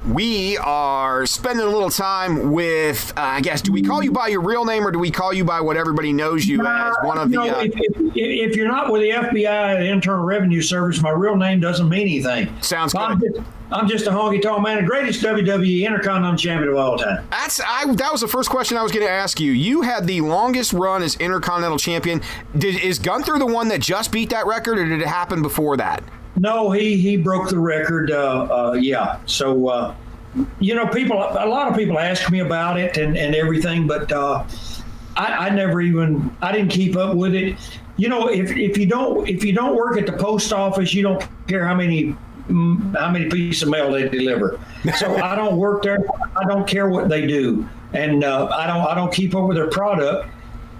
We are spending a little time with, I guess, do we call you by your real name or do we call you by what everybody knows you as? One of if you're not with the FBI, the Internal Revenue Service, my real name doesn't mean anything. Sounds good. I'm just a Honky Tonk Man, the greatest WWE Intercontinental Champion of all time. That was the first question I was going to ask you. You had the longest run as Intercontinental Champion. Is Gunther the one that just beat that record, or did it happen before that? No, he broke the record. Yeah. So, a lot of people ask me about it and everything, but I didn't keep up with it. If you don't work at the post office, you don't care how many pieces of mail they deliver. So I don't work there. I don't care what they do, and I don't keep up with their product.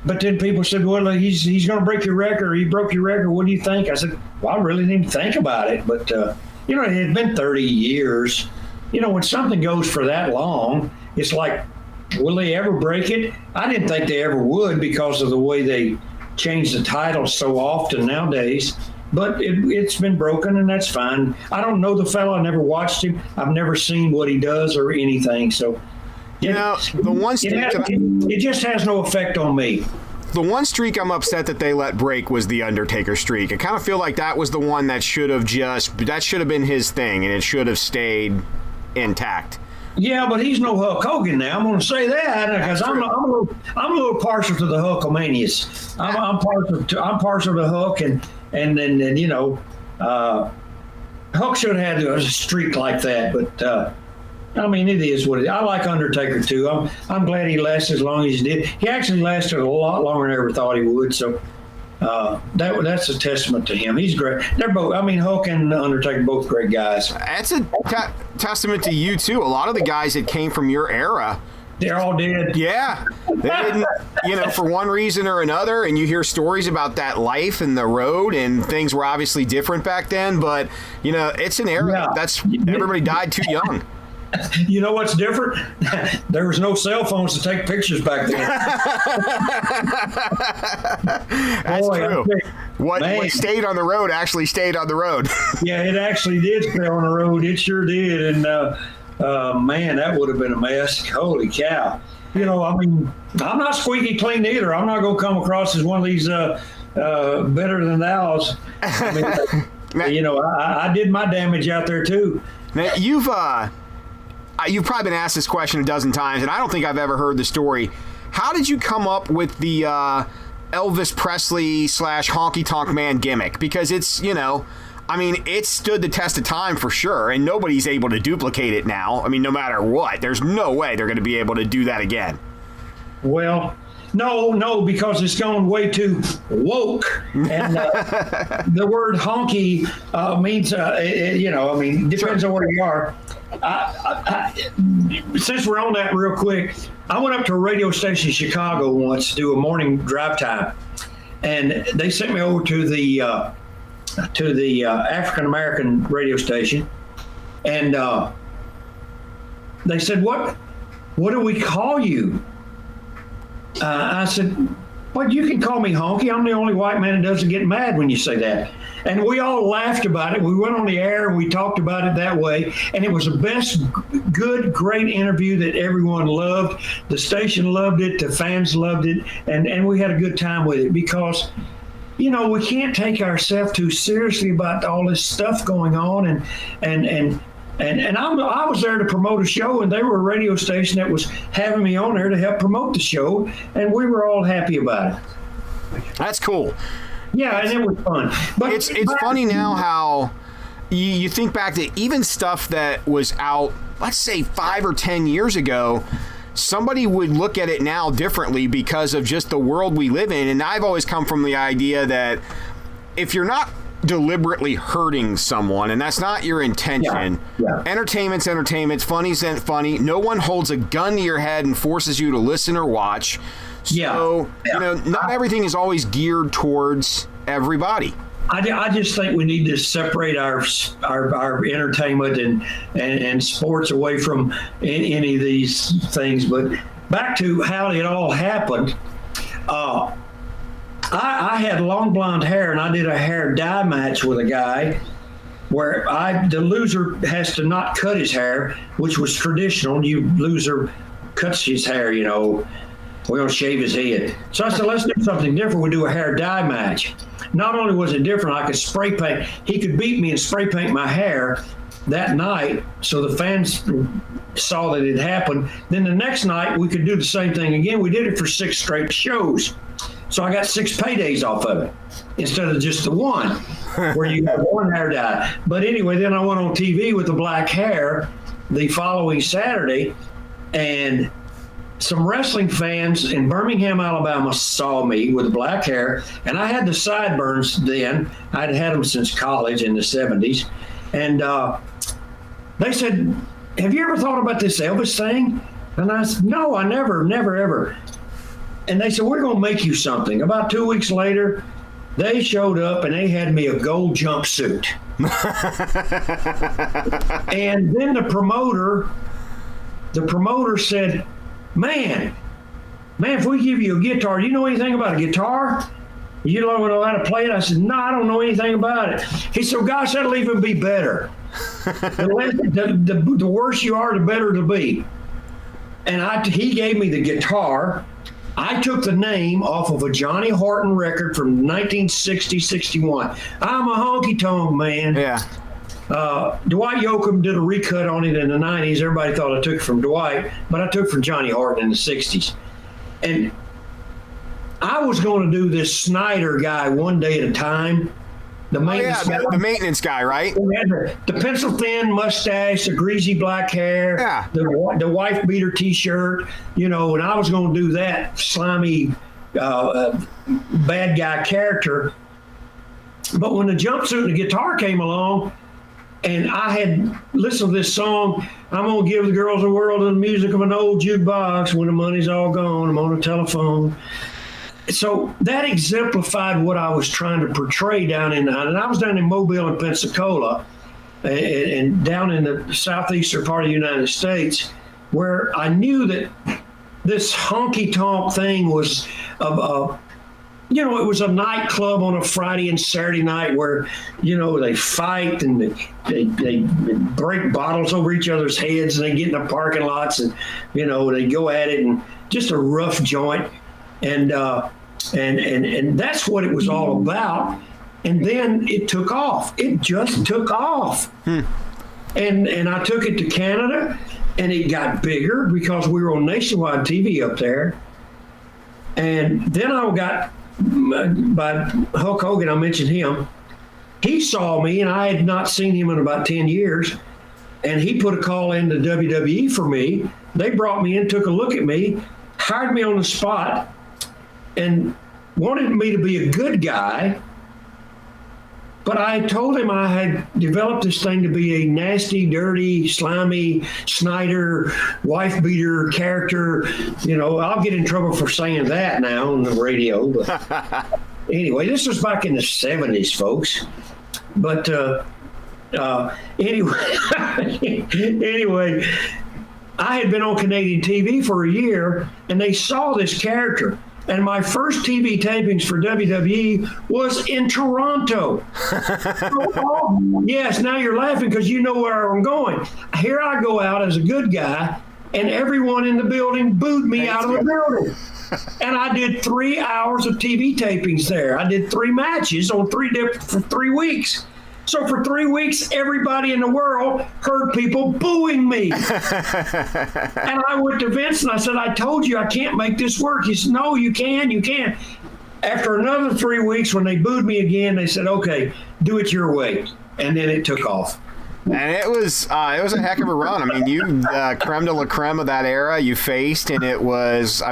But then people said, well, he's going to break your record. He broke your record. What do you think? I said, well, I really didn't think about it. But, it had been 30 years. When something goes for that long, it's like, will they ever break it? I didn't think they ever would because of the way they change the titles so often nowadays. But it's been broken, and that's fine. I don't know the fellow. I never watched him. I've never seen what he does or anything. So, the one streak it just has no effect on me. The one streak I'm upset that they let break was the Undertaker streak. I kind of feel like that was the one that should have been his thing, and it should have stayed intact. Yeah, but he's no Hulk Hogan now. I'm going to say that because I'm a little partial to the Hulkamanias. I'm partial to Hulk, and then Hulk should have had a streak like that, but. It is what it is. I like Undertaker too. I'm glad he lasted as long as he did. He actually lasted a lot longer than I ever thought he would. So that's a testament to him. He's great. They're both. Hulk and Undertaker both great guys. That's a testament to you too. A lot of the guys that came from your era, they're all dead. Yeah, they didn't. For one reason or another. And you hear stories about that life and the road, and things were obviously different back then. But it's an era that's everybody died too young. You know what's different? There was no cell phones to take pictures back then. That's true. What stayed on the road actually stayed on the road. Yeah, it actually did stay on the road. It sure did. And, man, that would have been a mess. Holy cow. I'm not squeaky clean either. I'm not going to come across as one of these better than thous. I did my damage out there, too. Now, you've probably been asked this question a dozen times, and I don't think I've ever heard the story. How did you come up with the Elvis Presley / Honky Tonk Man gimmick? Because it's, it stood the test of time for sure, and nobody's able to duplicate it now. No matter what. There's no way they're going to be able to do that again. Well, no, because it's gone way too woke. And the word honky means, depends on where you are. Since we're on that real quick, I went up to a radio station in Chicago once to do a morning drive time, and they sent me over to the African American radio station, and they said, "What do we call you?" I said, "Well, you can call me Honky. I'm the only white man that doesn't get mad when you say that." And we all laughed about it. We went on the air and we talked about it that way. And it was the best, great interview that everyone loved. The station loved it. The fans loved it. And we had a good time with it because, we can't take ourselves too seriously about all this stuff going on. And I was there to promote a show, and they were a radio station that was having me on there to help promote the show. And we were all happy about it. That's cool. Yeah, and it was fun. But it's funny now how you think back to even stuff that was out, let's say 5 or 10 years ago, somebody would look at it now differently because of just the world we live in. And I've always come from the idea that if you're not deliberately hurting someone, and that's not your intention, entertainment's entertainment, funny's funny. No one holds a gun to your head and forces you to listen or watch. So, not everything is always geared towards everybody. I just think we need to separate our entertainment and sports away from any of these things. But back to how it all happened, I had long blonde hair, and I did a hair dye match with a guy. where the loser has to not cut his hair, which was traditional. Loser cuts his hair, we're going to shave his head. So I said, let's do something different. We do a hair dye match. Not only was it different, I could spray paint. He could beat me and spray paint my hair that night, so the fans saw that it happened. Then the next night, we could do the same thing again. We did it for 6 straight shows. So I got 6 paydays off of it instead of just the one, where you got one hair dye. But anyway, then I went on TV with the black hair the following Saturday, and some wrestling fans in Birmingham, Alabama saw me with black hair, and I had the sideburns then. I'd had them since college in the 70s. And they said, have you ever thought about this Elvis thing? And I said, no, I never, ever. And they said, we're going to make you something. About 2 weeks later, they showed up and they had me a gold jumpsuit. And then the promoter said, man, if we give you a guitar, do you know anything about a guitar? You don't know how to play it? I said, no, I don't know anything about it. He said, gosh, that'll even be better. The worse you are, the better it'll be. And he gave me the guitar. I took the name off of a Johnny Horton record from 1960-61. I'm a Honky Tonk Man. Yeah. Dwight Yoakam did a recut on it in the 90s. Everybody thought I took it from Dwight, but I took it from Johnny Horton in the 60s. And I was going to do this Snyder guy one day at a time. The maintenance guy. The maintenance guy, right? The pencil thin mustache, the greasy black hair, the wife beater T-shirt, and I was going to do that slimy bad guy character. But when the jumpsuit and the guitar came along, and I had listened to this song, I'm going to give the girls the world of the music of an old jukebox. When the money's all gone, I'm on the telephone. So that exemplified what I was trying to portray and I was down in Mobile and Pensacola and down in the southeastern part of the United States, where I knew that this honky tonk thing was it was a nightclub on a Friday and Saturday night where, they fight and they break bottles over each other's heads and they get in the parking lots and, they go at it, and just a rough joint. And that's what it was all about. And then it took off. It just took off. And I took it to Canada, and it got bigger because we were on nationwide TV up there. And then I got by Hulk Hogan. I mentioned him. He saw me, and I had not seen him in about 10 years. And he put a call into WWE for me. They brought me in, took a look at me, hired me on the spot, and wanted me to be a good guy. But I told him I had developed this thing to be a nasty, dirty, slimy Snyder, wife beater character. I'll get in trouble for saying that now on the radio. But anyway, this was back in the 70s, folks. But anyway, I had been on Canadian TV for a year, and they saw this character. And my first TV tapings for WWE was in Toronto. Yes, now you're laughing because you know where I'm going. Here I go out as a good guy, and everyone in the building booed me out of the building. And I did 3 hours of TV tapings there. I did 3 matches on for 3 weeks. So for 3 weeks, everybody in the world heard people booing me. And I went to Vince and I said, I told you I can't make this work. He said, no, you can. After another 3 weeks, when they booed me again, they said, okay, do it your way. And then it took off. And it was a heck of a run. I mean, you creme de la creme of that era you faced, and it was,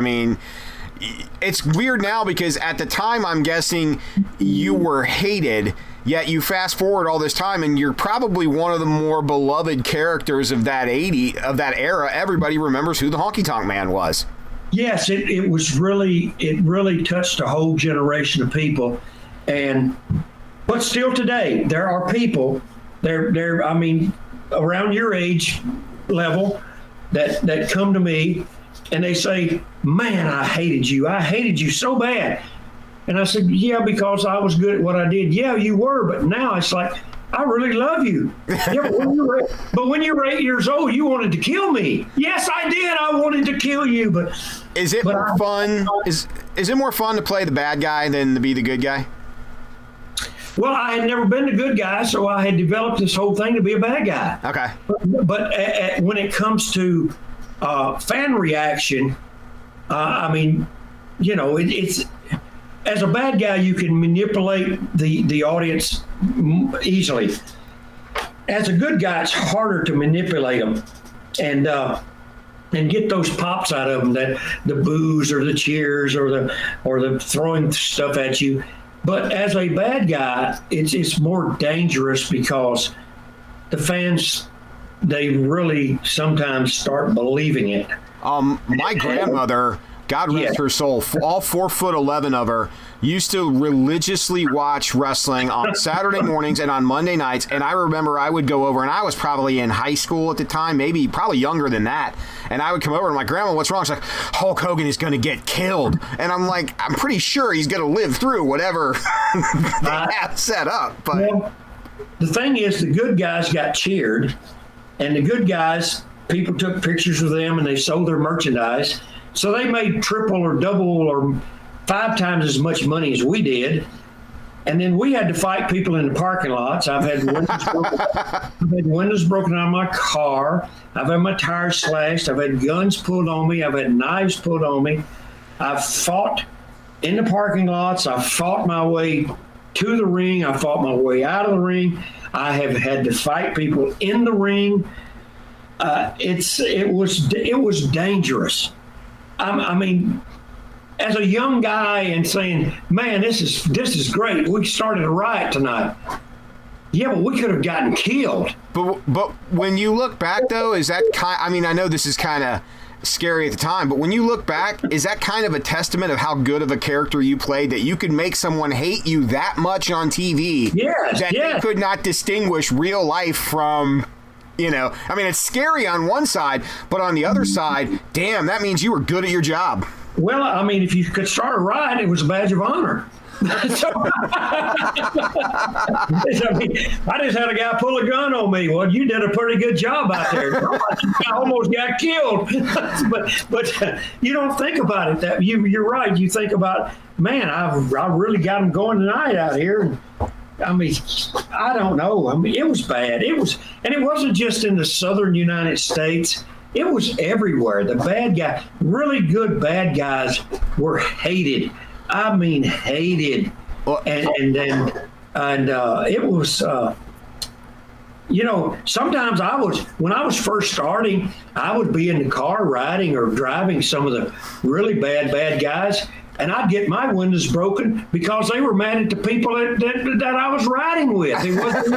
it's weird now because at the time, I'm guessing you were hated. Yet you fast forward all this time, and you're probably one of the more beloved characters of that era. Everybody remembers who the Honky Tonk Man was. Yes, it really touched a whole generation of people, but still today there are people around your age level that come to me and they say, "Man, I hated you so bad." And I said, yeah, because I was good at what I did. Yeah, you were, but now it's like I really love you. Yeah, but when you were 8 years old, you wanted to kill me. Yes, I did. I wanted to kill you, but is it more fun? Is it more fun to play the bad guy than to be the good guy? Well, I had never been the good guy, so I had developed this whole thing to be a bad guy. Okay. But when it comes to fan reaction, I mean, it's as a bad guy, you can manipulate the audience easily. As a good guy, it's harder to manipulate them and get those pops out of them, that the boos or the cheers or the throwing stuff at you. But as a bad guy, it's more dangerous because the fans, they really sometimes start believing it. My grandmother, God rest her soul, all 4'11" of her, used to religiously watch wrestling on Saturday mornings and on Monday nights. And I remember I would go over, and I was probably in high school at the time, probably younger than that. And I would come over and I'm like, Grandma, what's wrong? She's like, Hulk Hogan is going to get killed. And I'm like, I'm pretty sure he's going to live through whatever they have set up. But well, the thing is, the good guys got cheered, and the good guys, people took pictures of them and they sold their merchandise. So they made triple or double or 5 times as much money as we did. And then we had to fight people in the parking lots. I've had windows broken out of my car. I've had my tires slashed. I've had guns pulled on me. I've had knives pulled on me. I've fought in the parking lots. I've fought my way to the ring. I fought my way out of the ring. I have had to fight people in the ring. It was dangerous. I mean, as a young guy and saying, man, this is great. We started a riot tonight. Yeah, but we could have gotten killed. But when you look back, though, is that I mean, I know this is kind of scary at the time, but when you look back, is that kind of a testament of how good of a character you played, that you could make someone hate you that much on TV that they could not distinguish real life from... I mean, it's scary on one side, but on the other side, damn, that means you were good at your job. Well, I mean, if you could start a riot, it was a badge of honor. I just had a guy pull a gun on me. Well, you did a pretty good job out there. I almost got killed. but you don't think about it. That you're right. You think about, man, I really got him going tonight out here. I mean, I don't know. I mean, it was bad. And it wasn't just in the southern United States. It was everywhere. The bad guy, really good bad guys were hated. I mean, hated. And it was, sometimes when I was first starting, I would be in the car riding or driving some of the really bad guys. And I'd get my windows broken because they were mad at the people that I was riding with. It wasn't,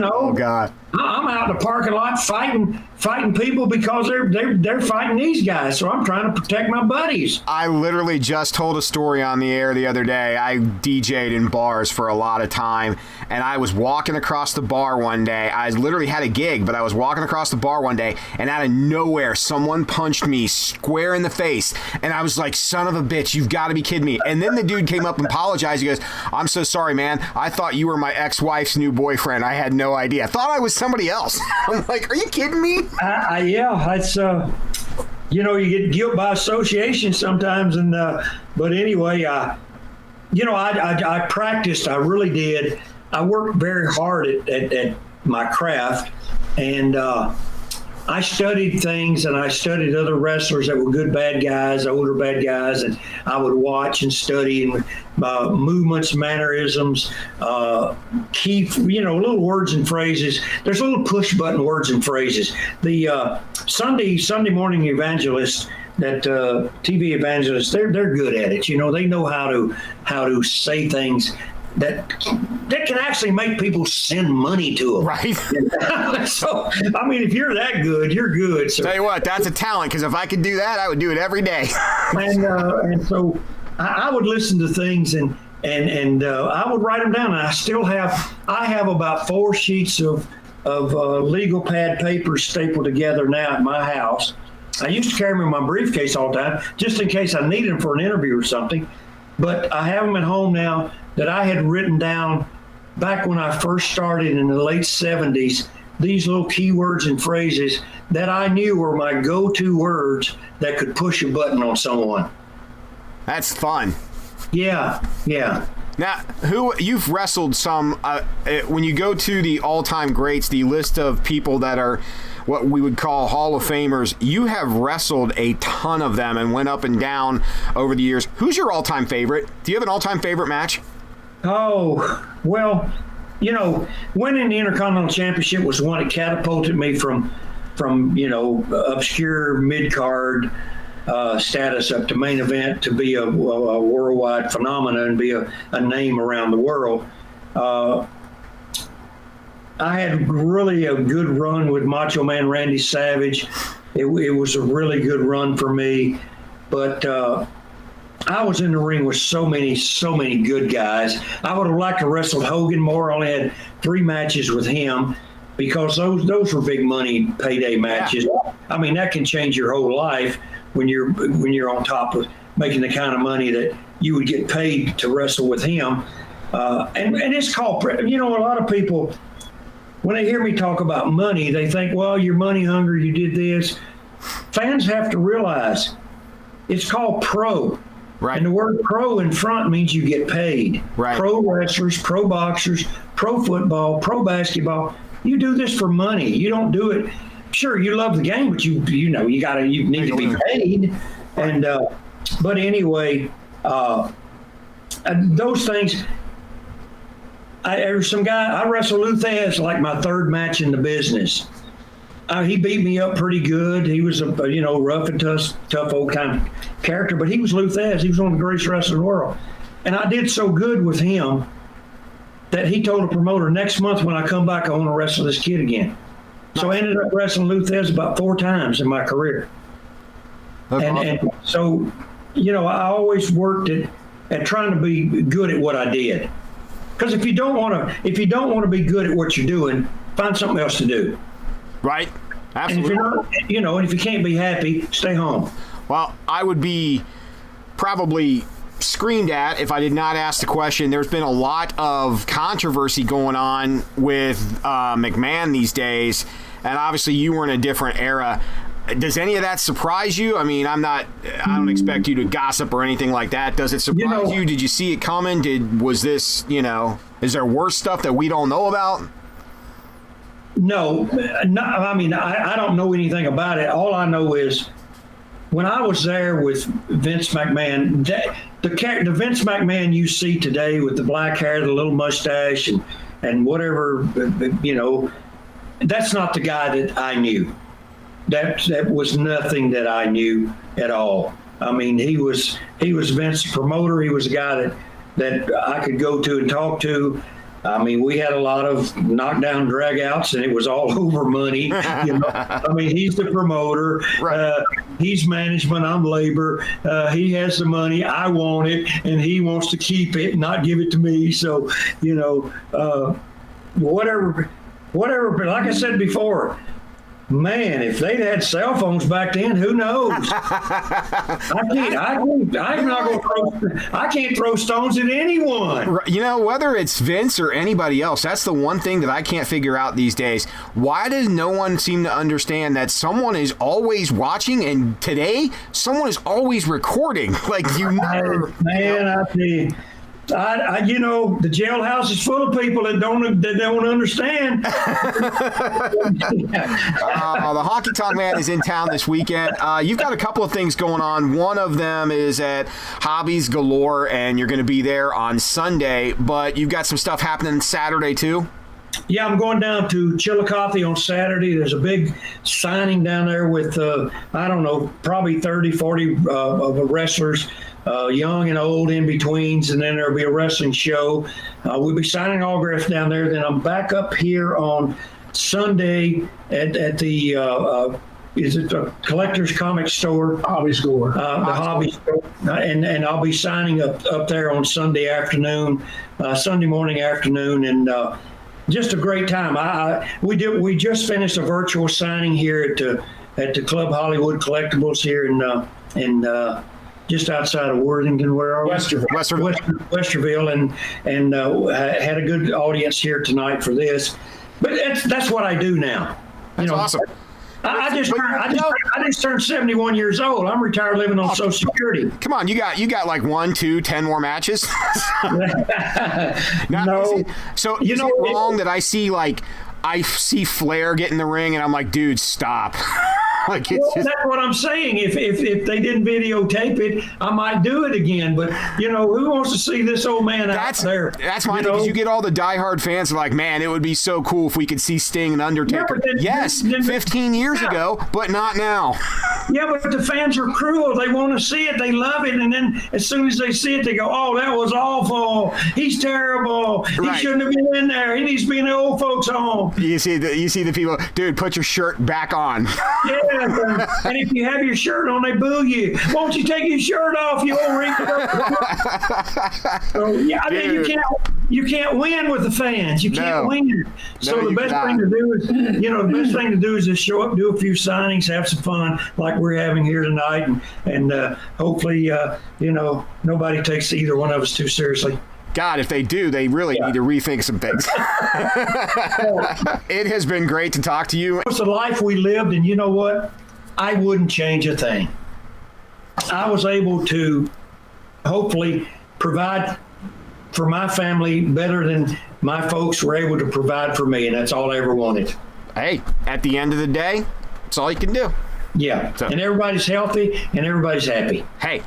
Oh God! I'm out in the parking lot fighting people because they're fighting these guys. So I'm trying to protect my buddies. I literally just told a story on the air the other day. I DJ'd in bars for a lot of time, and I was walking across the bar one day. I literally had a gig, but I was walking across the bar one day, and out of nowhere, someone punched me square in the face, and I was like, "Son of a bitch, you've got to be kidding me!" And then the dude came up and apologized. He goes, "I'm so sorry, man. I thought you were my ex-wife's new boyfriend. I had no idea. I thought I was somebody else." I'm like, "Are you kidding me?" Yeah, it's you get guilt by association sometimes, and but anyway, I practiced. I really did. I worked very hard at my craft, and I studied things, and I studied other wrestlers that were good bad guys, older bad guys, and I would watch and study and movements, mannerisms, key, little words and phrases. There's little push button words and phrases. The Sunday morning evangelists, that TV evangelists, they're good at it. They know how to say things that can actually make people send money to them. Right. So, I mean, if you're that good, you're good. So, tell you what, that's a talent, because if I could do that, I would do it every day. and so I would listen to things and I would write them down. And I have about 4 sheets of legal pad paper stapled together now at my house. I used to carry them in my briefcase all the time, just in case I needed them for an interview or something. but I have them at home now that I had written down back when I first started in the late 70s, these little keywords and phrases that I knew were my go-to words that could push a button on someone. That's fun. Yeah. Now, you've wrestled some, when you go to the all-time greats, the list of people that are what we would call Hall of Famers, you have wrestled a ton of them and went up and down over the years. Who's your all-time favorite? Do you have an all-time favorite match? Oh, well, winning the Intercontinental Championship was one that catapulted me from obscure mid-card status up to main event to be a worldwide phenomenon and be a name around the world. I had really a good run with Macho Man Randy Savage. It was a really good run for me, but I was in the ring with so many good guys. I would have liked to wrestle Hogan more. I only had 3 matches with him because those were big money payday matches. Yeah. I mean, that can change your whole life when you're on top of making the kind of money that you would get paid to wrestle with him. And it's called, a lot of people, when they hear me talk about money, they think, well, you're money hungry, you did this. Fans have to realize it's called pro. Right. And the word pro in front means you get paid. Right. Pro wrestlers, pro boxers, pro football, pro basketball. You do this for money. You don't do it. Sure, you love the game, but you need to be paid. And but anyway, those things. There's some guy I wrestled Luthez like my 3rd match in the business. He beat me up pretty good. He was a rough and tough old kind of character, but he was Luthez. He was one of the greatest wrestlers in the world. And I did so good with him that he told a promoter, next month when I come back, I want to wrestle this kid again. So I ended up wrestling Luthez about 4 times in my career. And so, I always worked at trying to be good at what I did. Because if you don't want to be good at what you're doing, find something else to do. Right. Absolutely. And if you're not, and if you can't be happy, stay home. Well, I would be probably screamed at if I did not ask the question. There's been a lot of controversy going on with McMahon these days, and obviously you were in a different era. Does any of that surprise you? I mean, I don't expect you to gossip or anything like that. Does it surprise you? Did you see it coming? Was this, is there worse stuff that we don't know about? No, I mean, I don't know anything about it. All I know is when I was there with Vince McMahon, the Vince McMahon you see today with the black hair, the little mustache, and whatever, that's not the guy that I knew. That was nothing that I knew at all. I mean, he was Vince's promoter. He was a guy that I could go to and talk to. I mean, we had a lot of knockdown dragouts, and it was all over money. I mean, he's the promoter. Right. He's management. I'm labor. He has the money. I want it, and he wants to keep it, not give it to me. So, whatever. But like I said before, man, if they'd had cell phones back then, who knows? I can't throw stones at anyone. Whether it's Vince or anybody else, that's the one thing that I can't figure out these days. Why does no one seem to understand that someone is always watching, and today someone is always recording? Like, never. Man, I tell you. The jailhouse is full of people that don't understand. The Honky Tonk Man is in town this weekend. You've got a couple of things going on. One of them is at Hobbies Galore, and you're going to be there on Sunday. But you've got some stuff happening Saturday too. Yeah, I'm going down to Chillicothe on Saturday. There's a big signing down there with, probably 30, 40 wrestlers. Young and old in betweens, and then there'll be a wrestling show. We'll be signing autographs down there. Then I'm back up here on Sunday at the is it the Collector's Comic Store? Hobbies Galore. The Hobbies Store. And I'll be signing up there on Sunday morning afternoon, and just a great time. We just finished a virtual signing here at the Club Hollywood Collectibles here in just outside of Worthington, where are we? Westerville, and had a good audience here tonight for this. But that's what I do now. That's awesome. I just turned 71 years old. I'm retired, living on Social Security. Come on, you got like 1, 2, 10 more matches. No. So is it wrong that I see Flair get in the ring and I'm like, dude, stop. Like that's what I'm saying. If they didn't videotape it, I might do it again. But who wants to see this old man out there? That's fine, because you get all the diehard fans who are like, man, it would be so cool if we could see Sting and Undertaker. Yeah, 15 years ago, but not now. Yeah, but the fans are cruel. They want to see it. They love it. And then as soon as they see it, they go, oh, that was awful. He's terrible. He shouldn't have been in there. He needs to be in the old folks' home. You see the people, dude, put your shirt back on. Yeah. And if you have your shirt on, they boo you. Won't you take your shirt off, you old wrinkled up? So, yeah, I mean, you can't win with the fans. You can't win. So the best thing to do is just show up, do a few signings, have some fun, like we're having here tonight, and hopefully, nobody takes either one of us too seriously. God, if they do, they really need to rethink some things. It has been great to talk to you. It's the life we lived, and you know what? I wouldn't change a thing. I was able to hopefully provide for my family better than my folks were able to provide for me, and that's all I ever wanted. Hey, at the end of the day, that's all you can do. Yeah, and everybody's healthy, and everybody's happy. Hey,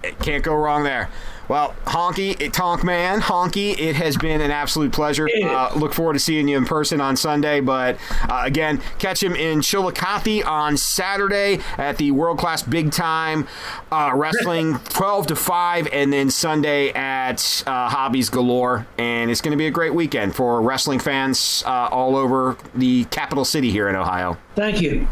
it can't go wrong there. Well, Honky Tonk Man, Honky, it has been an absolute pleasure. Look forward to seeing you in person on Sunday. But again, catch him in Chillicothe on Saturday at the World Class Big Time Wrestling, 12 to 5, and then Sunday at Hobbies Galore. And it's going to be a great weekend for wrestling fans all over the capital city here in Ohio. Thank you.